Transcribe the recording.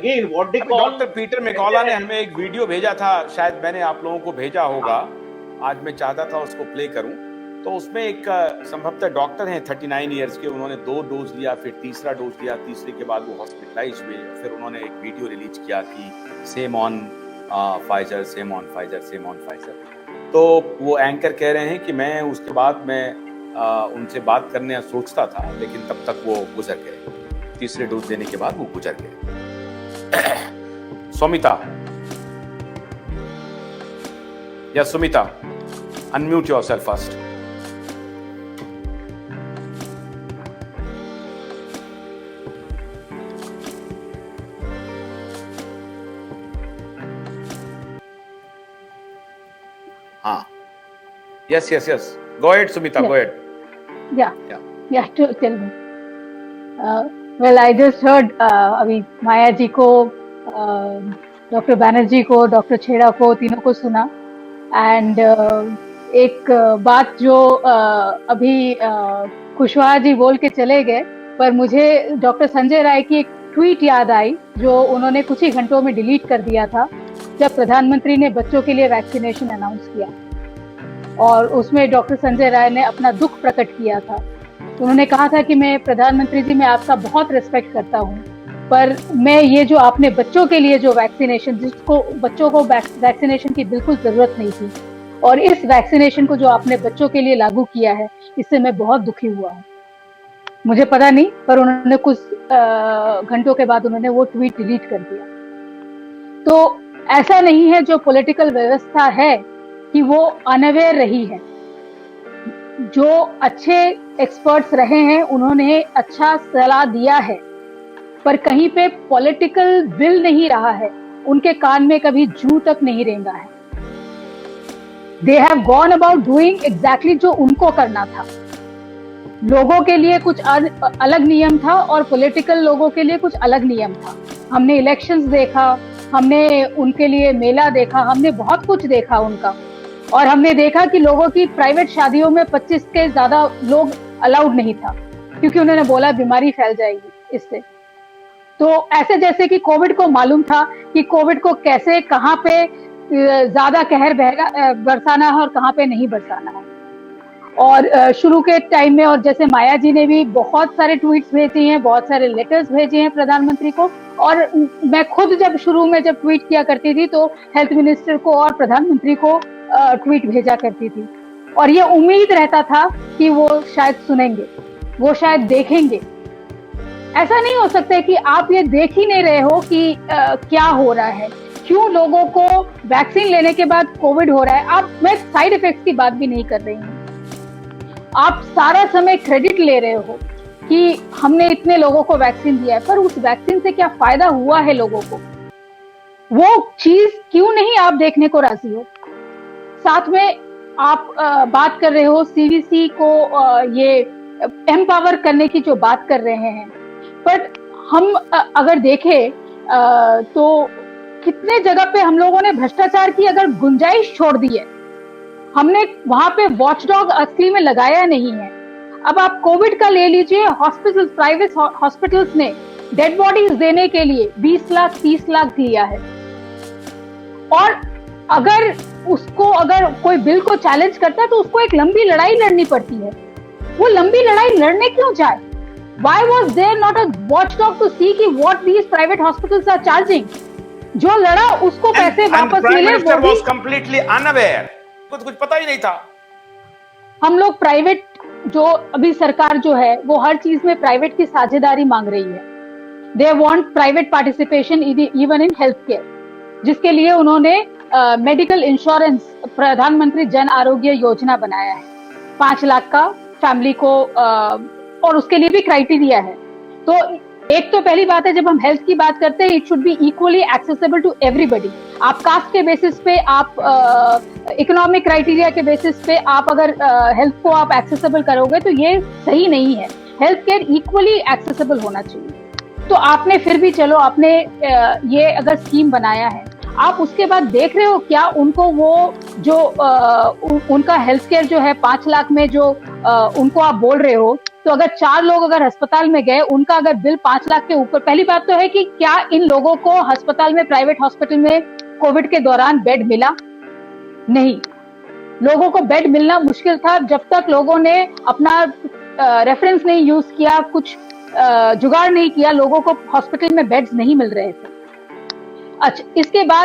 again, what they call. Doctor Peter McCullough ने हमें एक वीडियो भेजा था, शायद मैंने आप लोगों को भेजा होगा, आज मैं चाहता था उसको प्ले करूं। तो उसमें एक संभवतः डॉक्टर हैं 39 इयर्स के, उन्होंने 2 डोज लिया, फिर तीसरा डोज लिया, तीसरे के बाद वो हॉस्पिटलाइज हुए, फिर उन्होंने एक वीडियो रिलीज किया कि same on Pfizer, same on Pfizer, same on Pfizer. तो वो एंकर कह रहे हैं कि मैं उसके बाद मैं उनसे बात करने सोचता था, लेकिन तब तक वो गुजर गए, तीसरे डोज देने के बाद वो गुजर गए। सुमिता, या सुमिता, अनम्यूट योरसेल्फ फर्स्ट। हाँ, yes, yes, yes. Go ahead, Sumita. Yeah. Go ahead. Yeah. Tell me. Well, I just heard अभी माया जी को, डॉक्टर बैनर्जी को, डॉक्टर छेड़ा को, तीनों को सुना। एंड एक बात जो अभी कुशवाहा जी बोल के चले गए, पर मुझे डॉक्टर संजय राय की एक ट्वीट याद आई जो उन्होंने कुछ ही घंटों में डिलीट कर दिया था, जब प्रधानमंत्री ने बच्चों के लिए वैक्सीनेशन अनाउंस किया, और उसमें डॉक्टर संजय राय ने अपना दुख प्रकट किया था। उन्होंने कहा था कि मैं प्रधानमंत्री जी, मैं आपका बहुत रिस्पेक्ट करता हूं, पर मैं ये जो आपने बच्चों के लिए जो वैक्सीनेशन, जिसको बच्चों को वैक्सीनेशन की बिल्कुल जरूरत नहीं थी, और इस वैक्सीनेशन को जो आपने बच्चों के लिए लागू किया है, इससे मैं बहुत दुखी हुआ हूँ। मुझे पता नहीं, पर उन्होंने कुछ घंटों के बाद उन्होंने वो ट्वीट डिलीट कर दिया। तो ऐसा नहीं है जो पॉलिटिकल व्यवस्था है कि वो अनअवेयर रही है। जो अच्छे एक्सपर्ट्स रहे हैं उन्होंने अच्छा सलाह दिया है, पर कहीं पे पॉलिटिकल विल नहीं रहा है, उनके कान में कभी जू तक नहीं रेंगा है। They have gone about doing exactly जो उनको करना था। लोगों के लिए कुछ अलग नियम था और पॉलिटिकल लोगों के लिए कुछ अलग नियम था। हमने इलेक्शंस देखा, हमने उनके लिए मेला देखा, हमने बहुत कुछ देखा उनका, और हमने देखा कि लोगों की प्राइवेट शादियों में 25 के ज्यादा लोग अलाउड नहीं था, क्योंकि उन्होंने बोला बीमारी फैल जाएगी इससे। तो ऐसे जैसे कि कोविड को मालूम था कि कोविड को कैसे, कहाँ पे ज्यादा कहर बरसाना है और कहाँ पे नहीं बरसाना है। और शुरू के टाइम में, और जैसे माया जी ने भी बहुत सारे ट्वीट्स भेजे हैं, बहुत सारे लेटर्स भेजे हैं प्रधानमंत्री को, और मैं खुद जब शुरू में जब ट्वीट किया करती थी तो हेल्थ मिनिस्टर को और प्रधानमंत्री को ट्वीट भेजा करती थी, और ये उम्मीद रहता था कि वो शायद सुनेंगे, वो शायद देखेंगे। ऐसा नहीं हो सकता है कि आप ये देख ही नहीं रहे हो कि क्या हो रहा है, क्यों लोगों को वैक्सीन लेने के बाद कोविड हो रहा है। मैं साइड इफेक्ट्स की बात भी नहीं कर रही हूँ। आप सारा समय क्रेडिट ले रहे हो कि हमने इतने लोगों को वैक्सीन दिया है, पर उस वैक्सीन से क्या फायदा हुआ है लोगों को, वो चीज क्यों नहीं आप देखने को राजी हो। साथ में आप बात कर रहे हो सीवीसी को ये एम्पावर करने की जो बात कर रहे हैं, बट हम अगर देखें तो कितने जगह पे हम लोगों ने भ्रष्टाचार की अगर गुंजाइश छोड़ दी है, हमने वहां पे वॉचडॉग असली में लगाया नहीं है। अब आप कोविड का ले लीजिए, हॉस्पिटल, प्राइवेट हॉस्पिटल्स ने डेड बॉडीज देने के लिए 20 लाख 30 लाख दिया है, और अगर कोई बिल को चैलेंज करता है तो उसको एक लंबी लड़ाई लड़नी पड़ती है। वो लंबी लड़ाई लड़ने क्यों जाए? Why was there not a watchdog to see कि what these private hospitals are charging? जो लड़ा उसको पैसे वापस मिले, वो भी was completely unaware, कुछ पता ही नहीं था। हम लोग प्राइवेट, जो अभी सरकार जो है वो हर चीज में प्राइवेट की साझेदारी मांग रही है। They want private participation even in healthcare, जिसके लिए उन्होंने मेडिकल इंश्योरेंस, प्रधानमंत्री जन आरोग्य योजना बनाया है 5 लाख का फैमिली को, और उसके लिए भी क्राइटेरिया है। तो एक तो पहली बात है, जब हम हेल्थ की बात करते हैं, it should be equally accessible to everybody. आप कास्ट के बेसिस पे, आप इकोनॉमिक क्राइटेरिया के बेसिस पे आप अगर हेल्थ को आप एक्सेसिबल करोगे तो ये सही नहीं है। हेल्थ केयर इक्वली एक्सेसिबल होना चाहिए। तो आपने फिर भी, चलो आपने ये अगर स्कीम बनाया है, आप उसके बाद देख रहे हो क्या उनको वो जो उनका हेल्थ केयर जो है 5 लाख में जो उनको आप बोल रहे हो तो अगर 4 लोग अगर अस्पताल में गए, उनका अगर बिल 5 लाख के ऊपर, पहली बात तो है कि क्या इन लोगों को अस्पताल में, प्राइवेट हॉस्पिटल में कोविड के दौरान बेड मिला? नहीं, लोगों को बेड मिलना मुश्किल था जब तक लोगों ने अपना रेफरेंस नहीं यूज किया, कुछ जुगाड़ नहीं किया, लोगों को हॉस्पिटल में बेड्स नहीं मिल रहे थे। अच्छा, इसके बाद